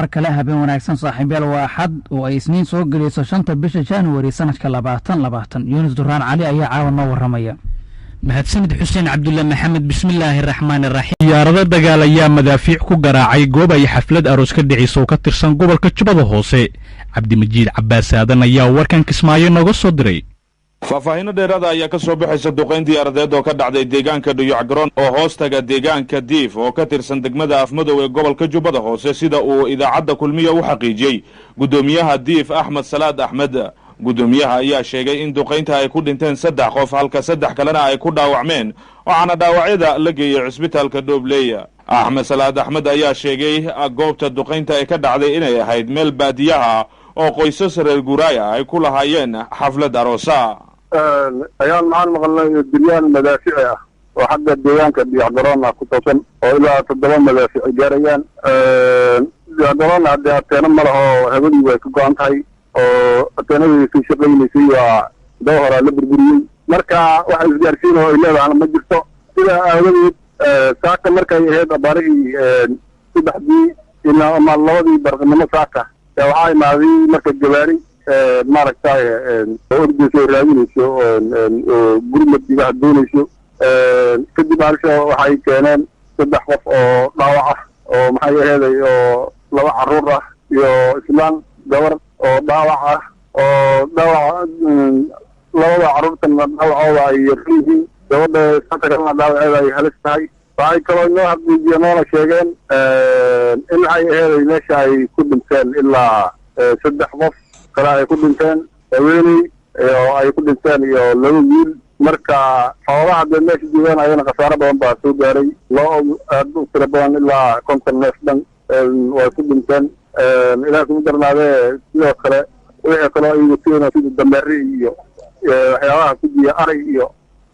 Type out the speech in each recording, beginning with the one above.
kale habeen wanaagsan saaxiibayaal waa axad oo ay isniin soo gelayso 5 bisha January sanadka 2020 Yunus Duraan Cali ayaa caawa noo waramaya mahadsanid Xuseen Cabdulla Maxamed bismillaahir rahmaanir rahiim diyaarada dagaal ayaa madaafiic ku garaacay goob ay xaflad aroos ka dhicayso ka tirsan gobolka Jubbada Hoose Cabdimajiid Cabbaas Aadan ayaa warkan Kismaayo nooga soo diray faahfaahinno dheeraad ayaa ka soo baxaysa duqeyn diyaaradeed oo ka dhacday deegaanka Dhuyac Garoon oo hoostaga deegaanka Diif oo ka tirsan degmada Afmadow ee gobolka Jubbada Hoose sida uu idaacadda kulmiye u xaqiijiyay gudoomiyaha Diif Axmed Salaad Axmed gudoomiyaha ayaa sheegay in duqeynta ay ku dhinteen 3 qof halka 3 kalena ay ku dhaawacmeen waxaana dhaawacyada la geeyay cisbitaalka Dhoobleeya Axmed Salaad Axmed ayaa sheegay goobta duqeynta ay ka dhacday inay ahayd meel baadiyaha oo qoysas reer Guuraaya ay ku lahaayeen xaflad aroosa ayaan maqalnay diryaan madaafiic ah oo xagga deegaanka Dhuyac Garoon ku toosan oo ilaa 7 madaafiic gaarayaan Dhuyac Garoon hadda ateena ma laho hawadu way ku go'an tahay oo ateenadii si shaqeynayay waa hore la burburiyay marka waxa isgaarsiin oo ilaa ma jirto sida aawadayd saaka markay ahayd abaarihii saddexdii ilaa ama labadii barqanimo saaka waxaa imaaday marka gawaari maaragtay ordayso raadinayso gurmad dibaha doonayso kadib waxay keeneen 3 qof oo dhaawac ah oo maxay aheeday oo 2 carruur ah iyo islaan gabar oo dhaawac ah oo dhaawac labada carruurtan dhaawacooda ay yihiin gabadha saaka kalena dhaawaceeda ay halis tahay waxay kaloo inoo xaqiijiyeen sheegeen in waxay aheeday meesha ay ku dhinteen ilaa 3 qof kala ay ku dhinteen haweeney oo ay ku dhinteen iyo 2 wiil marka xoolaha de meesha joogaan ayana khasaaro badan baa soo gaaray loo aad u tiro badan ilaa 50 neef dhan way ku dhinteen ilaa ku darnaadee sidoo kale wixii kaloo ay wateen sida dameeri iyo waxyaabaha ku jiya ari iyo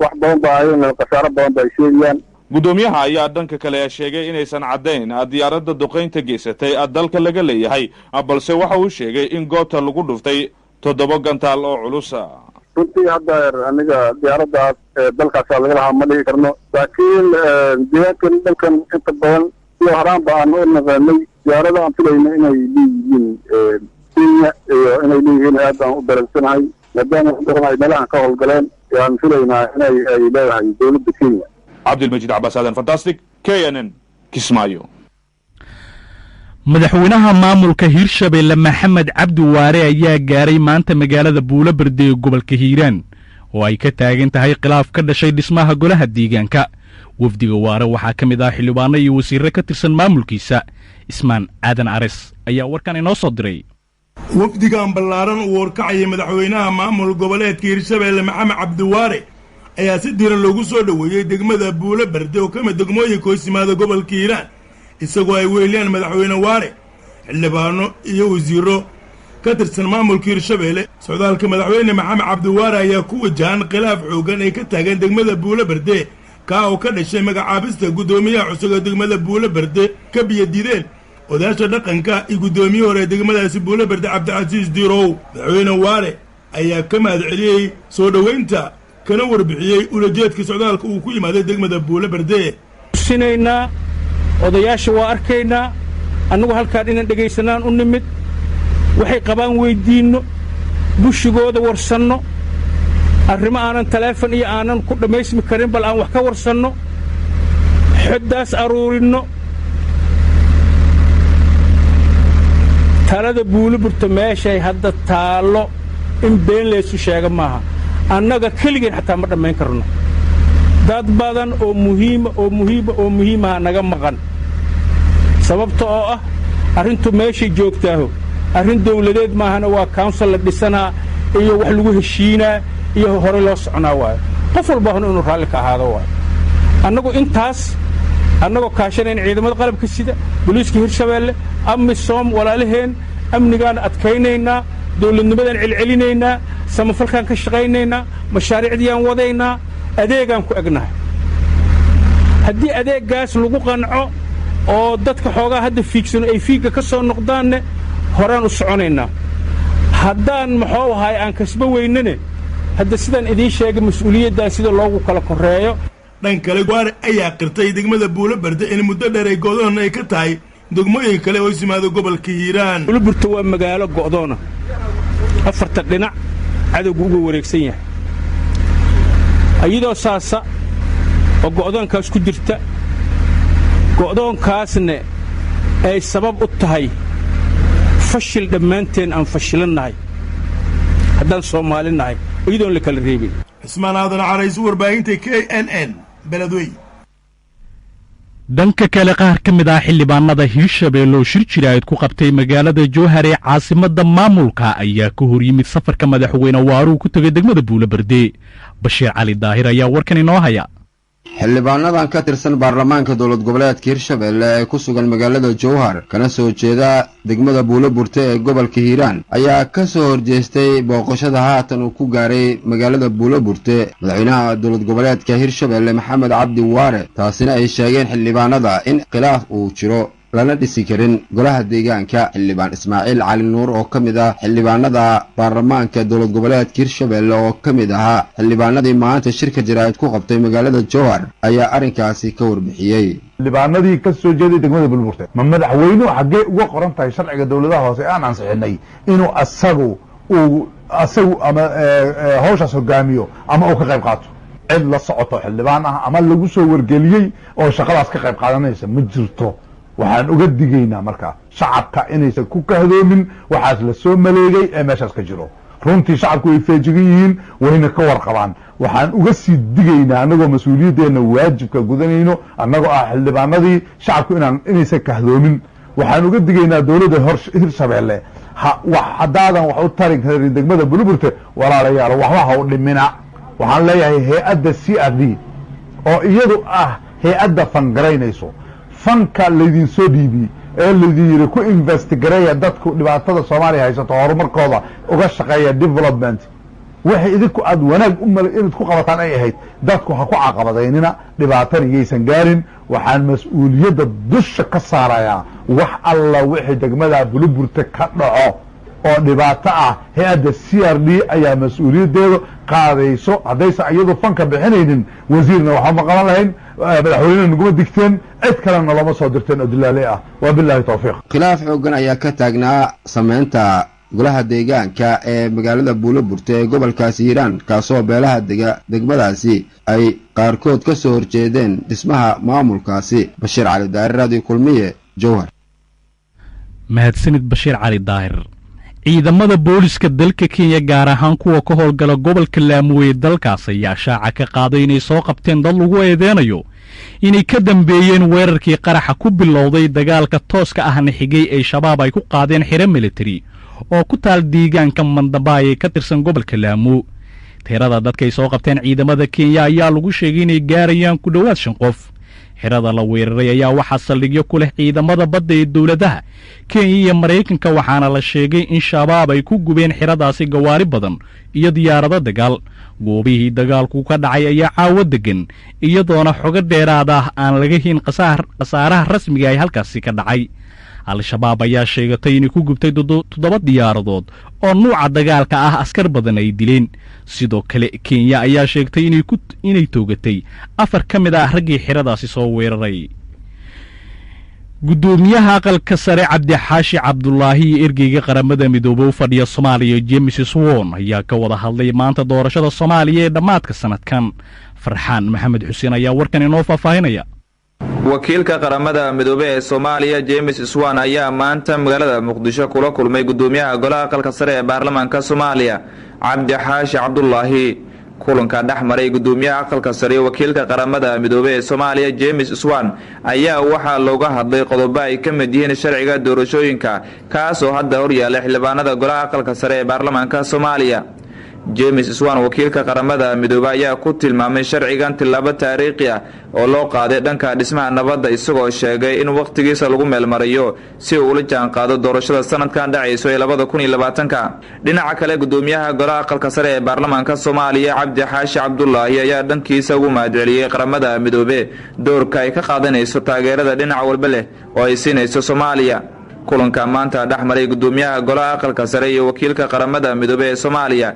wax badan baa ayana khasaaro badan baa sheegayaan gudoomiyaha ayaa dhanka kale sheegay inaysan cadeyn diyaaradda duqeynta geysatay dalka laga leeyahay balse waxa uu sheegay in goobta lagu dhuftay 7 gantaal oo culus runtii hadda aniga diyaaraddaas dalkaas laga lahaa ma dhihi karno laakiin deegaankan dalkan inta badan iyo horaan baan u naqaanay diyaarada aan filayna inay leeyihiin Kenya iyo inay leeyihiin aad aan u dareensanahay maadaama ay meelahan ka howlgaleen yaan filaynaa inay leedahay dowladda Kenya Cabdimajiid Cabbaas Aadan Fantastic KNN Kismaayo madaxweynaha maamulka Hirshabelle Maxamed Cabdi Waare ayaa gaaray maanta magaalada Buulaberde ee gobolka Hiiraan oo ay ka taagan tahay khilaaf ka dhashay dhismaha golaha deegaanka wafdiga Waare waxaa ka mid ah xildhibaano iyo wasiirro ka tirsan maamulkiisa Ismaan Aadan Ares ayaa warkan inoo soo diray wafdigan ballaaran uu warkacay madaxweynaha maamul goboleedka Hirshabelle Maxamed Cabdi Waare ayaa si diiran loogu soo dhaweeyay degmada Buulaberde oo ka mid degmooyinka hoosmaada gobolka Hiiraan isagoo ay weeliyaan madaxweyne Waare xildhibaano iyo wasiirro ka tirsan maamulka Hirshabelle socdaalka madaxweyne Maxamed Cabdi Waare ayaa ku wajahan khilaaf xoogan ay ka taagan degmada Buulaberde ka oo ka dhashay magacaabista gudoomiyaha cusub ee degmada Buulaberde ka biyadideen odaasha dhaqanka iyo gudoomiye hore degmadaasi Buulaberde Cabdicasiis Diirow madaxweyne Waare ayaa ka mahadceliyay soo dhaweynta kana warbixiyay ulajeedka socdaalka uu ku yimaaday degmada Buulaberde sinayna odayaasha waa arkaynaa annagu halkaan inaan dhegaysanaan u nimid waxay qabaan weydiinno bushigooda warsanno arrimo aanan taleefon iyo aanan ku dhammaysmi karin bal aan wax ka warsanno xoddaas aruurinno talada Buulaberde meeshay hadda taallo in been leesu sheega maaha annaga keligeen xataa ma dhammayn karno dad badan oo muhiima naga maqan sababta oo ah arrintu meeshay joogtaaho arrin dawladeed maahana waa council la dhisanaa iyo wax lagu heshiinaa iyo hore loo soconaa waayo qof walba inuu raalli ka ahaado waayo annagu intaas annagoo kaashanayn ciidamada qalabka sida booliiska Hirshabelle amisom walaalaheen amnigaan adkaynaynaa dawladnimadan celcelinaynaa samafalkaan ka shaqaynaynaa mashaariicdiyaan wadaynaa adeegaan ku egnahay haddii adeeggaas lagu qanco oo dadka xoogaa hadda fiigsano ay fiigga ka soo noqdaanne horaan u soconaynaa haddaan muxuu ahay aan kasba weynane hadda sidaan idiin sheegay mas'uuliyaddaa sida loogu kala koreeyo dhan kale Waare ayaa qirtay degmada Buulaberde in muddo dheer ay go'doon ay ka tahay degmooyin kale oo isimaada gobolka hiiraan. Buulaburte waa magaalo go'doona, afarta dhinac cadowgu uga wareegsan yahay. Ayadoo saasa oo go'doonkaas ku jirta, go'doonkaasna ay sabab u tahay fashil dhammaanteen aan fashilannahay haddaan Soomaali nahay iyadoon la kala reebin. Ismaan aadan carays warbaahinta KNN beledwey. dhanka kale qaar ka mid ah xildhibaanada Hiirshabelle oo shir jiraayad ku qabtay magaalada Jowhar ee caasimadda maamulka ayaa ka hor yimid safarka madaxweyne Waare ku tagay degmada Buulaburte. Bashiir Cali Daahir ayaa warkan inoo haya. xildhibaanadan ka tirsan baarlamaanka dowlad goboleedka Hiirshabelle ee ku sugan magaalada Jowhar kana soo jeeda degmada Buulaburte ee gobolka Hiiraan ayaa ka soo horjeestay booqashada haatan uu ku gaaray magaalada Buulaburte madaxweynaha dowlad goboleedka Hiirshabelle Maxamed Cabdi Waare taasina ay sheegeen xildhibaanada in khilaaf uu jiro lana dhisi karin golaha deegaanka. xildhibaan Ismaaciil Cali Nuur oo ka mid ah xildhibaanada baarlamaanka dowlad goboleedka Hiirshabelle oo ka mid ahaa xildhibaanadii maanta shirka jiraayad ku qabtay magaalada Jowhar ayaa arrinkaasi ka warbixiyay. xildhibaanadii ka soo jeeday degmada Buulaburte ma madaxweynuhu xagee uga qoran tahay sharciga dowladaha hoose aan ansixinay inuu asagu ama hawshaas hogaamiyo ama uu ka qayb qaato? cid la socoto xildhibaan ah ama lagu soo wargeliyey oo shaqadaas ka qayb qaadanaysa ma jirto. waxaan uga digaynaa markaa shacabka inaysan ku kahdoomin waxaas la soo maleegay ee meeshaas ka jiro. runtii shacabku way feejigan yihiin wayna ka warqabaan. waxaan uga sii digaynaa annagoo mas-uuliyaddeena waajibka gudanayno annagoo ah xildhibaanadii shacabku inaysan kahdoomin. waxaan uga digaynaa dowladda Hiirshabelle haddaadan wax u tari karin degmada Buulaburte walaalayaal waxba ha u dhimina. waxaan leeyahay hay-adda CRD oo iyadu ah hay-adda fangaraynayso fanka laydin soo dhiibi ee laydin yiri ku investigareeya dadku dhibaatada Soomaaliya haysato horumarkooda uga shaqeeya development waxay idinku aad wanaag u malay inaad ku qabataan ay ahayd dadku ha ku caqabadaynina dhibaatana yeysan gaarin. waxaan mas'uuliyadda dusha ka saarayaa wax alla wixii degmada Buulaburte ka dhaco oo dhibaato ah hay-adda CRD ayaa mas'uuliyaddeeda qaadayso. haddaysan iyadu fanka bixinaynin wasiirna waxaa ma qaban lahayn, madaxweynena naguma digteen, cid kalena looma soo dirteen oo dilaale ah. wabilaahi tawfiiq. khilaaf xoogan ayaa ka taagnaa samaynta golaha deegaanka ee magaalada Buulaburte ee gobolkaasi Hiiraan kaasoo beelaha degmadaasi ay qaarkood ka soo horjeedeen dhismaha maamulkaasi. Bashiir Cali Daahir, Radio Kulmiye, Jowhar. mahadsanid Bashiir Cali Daahir. ciidamada booliska dalka Kenya gaar ahaan kuwa ka howlgala gobolka Lamu ee dalkaas ayaa shaaca ka qaaday inay soo qabteen dad lagu eedeynayo inay ka dambeeyeen weerarkii qaraxa ku bilowday dagaalka tooska ahna xigay ee shabaab ay ku qaadeen xire military oo ku taal deegaanka Mandabay ee ka tirsan gobolka Lamu. tirada dadka ay soo qabteen ciidamada Kenya ayaa lagu sheegay inay gaarayaan ku dhawaad 5 qof. xirada la weeraray ayaa waxaa saldhigyo ku leh ciidamada badda ee dowladaha Kenya iyo Mareykanka waxaana la sheegay in shabaab ay ku gubeen xiradaasi gawaari badan iyo diyaarado dagaal. goobihii dagaalku ka dhacay ayaa caawa degan iyadoona xogo dheeraad ah aan laga hin qasaaraha rasmiga ay halkaasi ka dhacay. al-shabaab ayaa sheegatay inay ku gubtay 7 diyaaradood oo nuuca dagaalka ah askar badan ay dileen. sidoo kale Kenya ayaa sheegtay inay toogatay 4 ka mid ah raggii xiradaasi soo weeraray. gudoomiyaha aqalka sare Cabdi Xaashi Cabdullaahi iyo ergeyga qaramada midoobay u fadhiya Soomaaliya James Swan ayaa ka wada hadlay maanta doorashada Soomaaliya ee dhamaadka sanadkan. Farxaan Maxamed Xuseen ayaa warkan inoo faafahinaya. wakiilka qaramada midoobay ee Soomaaliya James Swan ayaa maanta magaalada Muqdisho kula kulmay gudoomiyaha golaha aqalka sare ee baarlamaanka Soomaaliya Cabdi Xaashi Cabdullaahi. kulanka dhaxmaray gudoomiyaha aqalka sare wakiilka qaramada midoobay ee Soomaaliya James Swan ayaa waxa looga hadlay qodobo ay ka mid yihiin sharciga doorashooyinka kaas oo hadda hor yaala xildhibaanada golaha aqalka sare ee baarlamaanka Soomaaliya. James Swan wakiilka qaramada midoobay ayaa ku tilmaamay sharcigan tilaabo taariikhi ah oo loo qaaday dhanka dhismaha nabadda isagoo sheegay in waqtigiisa lagu meelmariyo si uu ula jaan qaado doorashada sanadkan dhacayso ee 2020. dhinaca kale gudoomiyaha golaha aqalka sare ee baarlamaanka Soomaaliya Cabdi Xaashi Cabdullaahi ayaa dhankiisa ugu mahadceliyay qaramada midoobay doorka ay ka qaadanayso taageerada dhinac walba leh oo ay siinayso Soomaaliya. kulanka maanta dhaxmaray gudoomiyaha golaha aqalka sare iyo wakiilka qaramada midoobay ee Soomaaliya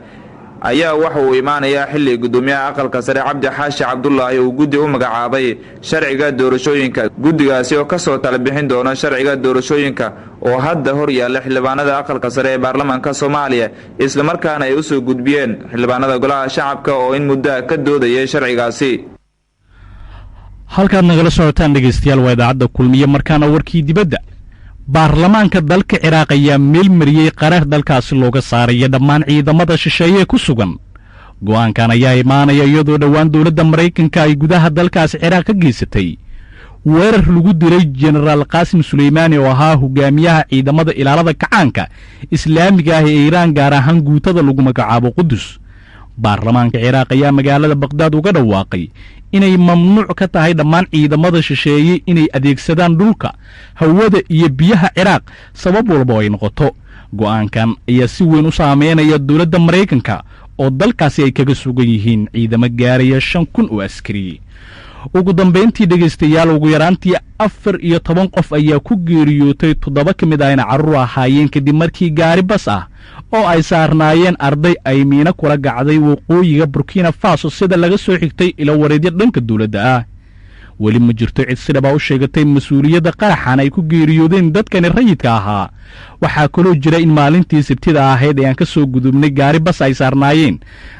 ayaa waxa uu imaanayaa xilli gudoomiyaha aqalka sare Cabdi Xaashi Cabdullaahi uu guddi u magacaabay sharciga doorashooyinka. Guddigaasi oo ka soo tala bixin doona sharciga doorashooyinka oo hadda hor yaalla xildhibaanada aqalka sare ee baarlamaanka Soomaaliya, isla markaana ay u soo gudbiyeen xildhibaanada golaha shacabka oo in muddo ka doodayay sharcigaasi. halkaad nagala socotaan dhegeystayaal waa idaacadda kulmiye. markaana warkii dibadda. baarlamaanka dalka Ciraaq ayaa meel mariyay qaraar dalkaasi looga saaraya dhammaan ciidamada shisheeye ku sugan. go'aankan ayaa imaanaya iyadoo dhowaan dowladda Mareykanka ay gudaha dalkaasi Ciraaq ka geysatay weerar lagu dilay Generaal Qaasim Suleymaani oo ahaa hogaamiyaha ciidamada ilaalada kacaanka islaamiga ah ee Iiraan, gaar ahaan guutada lagu magacaabo Qudus. baarlamaanka Ciraaq ayaa magaalada Baghdad uga dhawaaqay inay mamnuuc ka tahay dhammaan ciidamada shisheeye inay adeegsadaan dhulka, hawada iyo biyaha Ciraaq sabab walba ay noqoto. go'aankan ayaa si weyn u saameynaya dowladda Mareykanka oo dalkaasi ay kaga sugan yihiin ciidamo gaaraya 5,000 oo askari. ugu dambeyntii dhegeystayaal, ugu yaraantii 14 qof ayaa ku geeriyootay 7 ka mid ahna carruur ahaayeen kadib markii gaari bas ah oo ay saarnaayeen arday ay miina kula gacday waqooyiga Burkina Faso, sida laga soo xigtay ilo wareedyo dhanka dowladda ah. weli ma jirto cid si dhab ah u sheegatay mas'uuliyadda qaraxan ay ku geeriyoodeen dadkani rayidka ahaa. waxaa kaloo jira in maalintii Sabtida ahayd ee aan ka soo gudubnay gaari bas ay saarnaayeen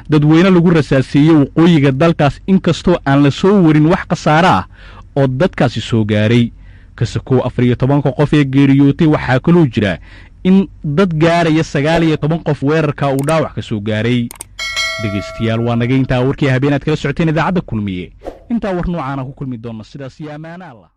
dadweyne lagu rasaasiyey waqooyiga dalkaas, inkastoo aan la soo warin wax khasaare ah oo dadkaasi soo gaaray. kasakoo 14 qof ee geeriyootay, waxaa kaloo jira in dad gaaraya 19 qof weerarka uu dhaawac ka soo gaaray. dhegeystayaal waa naga intaa warkii habeenaad kala socoteen idaacadda kulmiye. intaa war noocaana ku kulmi doona sidaas iyo ammaan Allah.